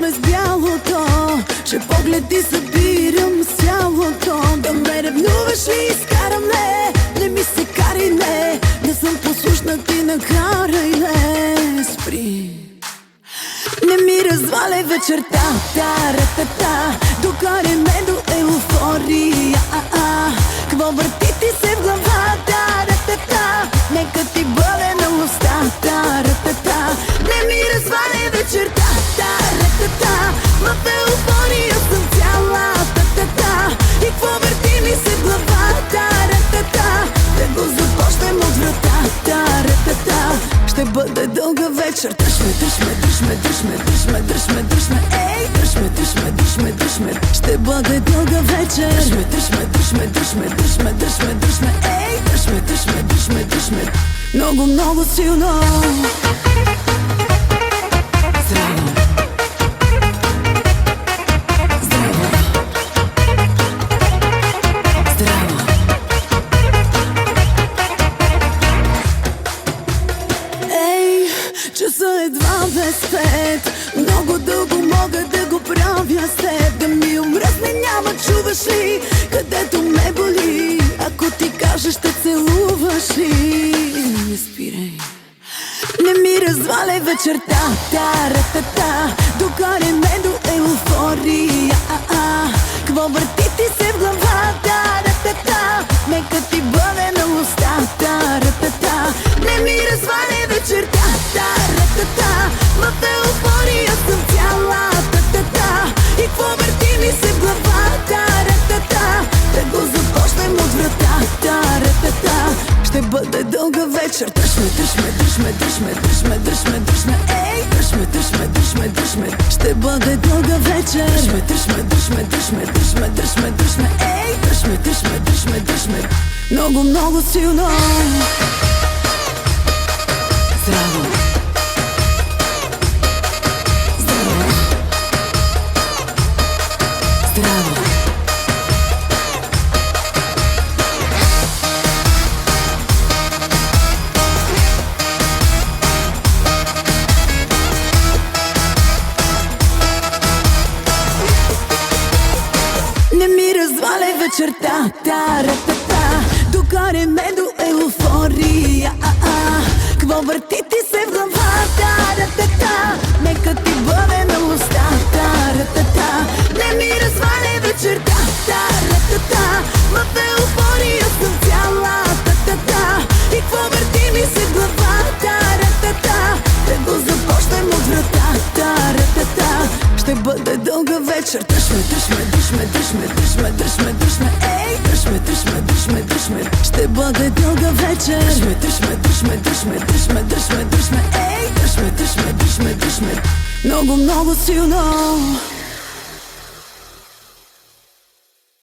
ме с бялото, че погледи събирам с цялото. Да ме ревнуваш ли, изкарам не, не ми се карай, не съм послушна, ти накарай, не спри. Не ми разваляй вечерта, та-ра-та-та, докарай ме до еуфория. Кво върти ти се в главата, ра-та-та, нека ти бъде на устата, ра-та-та. Не ми разваляй вечерта, та-ра-та-та, в еуфория съм цяла, та-та-та. И кво върти ми се в главата, ра-та-та, да го започнем от вратата, ра-та-та. Ще бъде дълга вечер, дръж ме, дръж ме, дръж ме, дръж ме, дръж ме, дръж ме, дръж ме, ей, дръж ме, дръж ме, дръж ме, дръж ме. Ще бъде дълга вечер, дръж ме, дръж ме, дръж ме, дръж ме, дръж ме, дръж ме, дръж ме, ей, дръж ме, дръж ме, дръж ме, дръж ме. Много, много силно. Здраво. Здраво. Здраво. Ей, часа едва без 5. Много дълго мога да го правя с теб. Да ми омръзне няма, чуваш ли, където ме боли. Ако ти кажеш, ще целуваш ли. Не спирай. Не ми разваляй вечерта, та-ра-та-та, докарай ме до еуфория. Кво върти ти се в главата, ра-та-та, нека ти бъде на устата, ра-та-та. Не ми разваляй вечерта, та-ра-та-та, в еуфория съм цяла, та-та-та. И кво върти ми се в главата, ра-та-та, да го започнем от вратата, ра-та-та. Ще бъде дълга вечер, дръж ме, дръж ме, дръж ме, дръж ме, дръж ме, дръж ме, дръж ме, ей, дръж ме, дръж ме, дръж ме, дръж ме. Ще бъде дълга вечер, дръж ме, дръж ме, дръж ме, дръж ме, дръж ме, дръж ме, дръж ме, ей, дръж ме, дръж ме, дръж ме, дръж ме. Много, много силно. Здраво. Здраво. Здраво. Не ми разваляй вечерта, та-ра-та-та, докарай ме до еуфория. Кво върти ти се в главата, ра-та-та, нека ти бъде на устата, ра-та-та. Не ми разваляй вечерта, та-ра-та-та, в еуфория съм цяла, та-та-та. И кво върти ми се в главата, ра-та-та, да го започнем от вратата, ра-та-та. Ще бъде дълга вечер, дръж ме, дръж ме, дръж ме, дръж ме, дръж ме, дръж ме, дръж ме, ей, дръж ме, дръж ме, дръж ме, дръж ме. Ще бъде дълга вечер, дръж ме, дръж ме, дръж ме, дръж ме, дръж ме, дръж ме, дръж ме, ей, дръж ме, дръж ме, дръж ме, дръж ме. Много, много силно.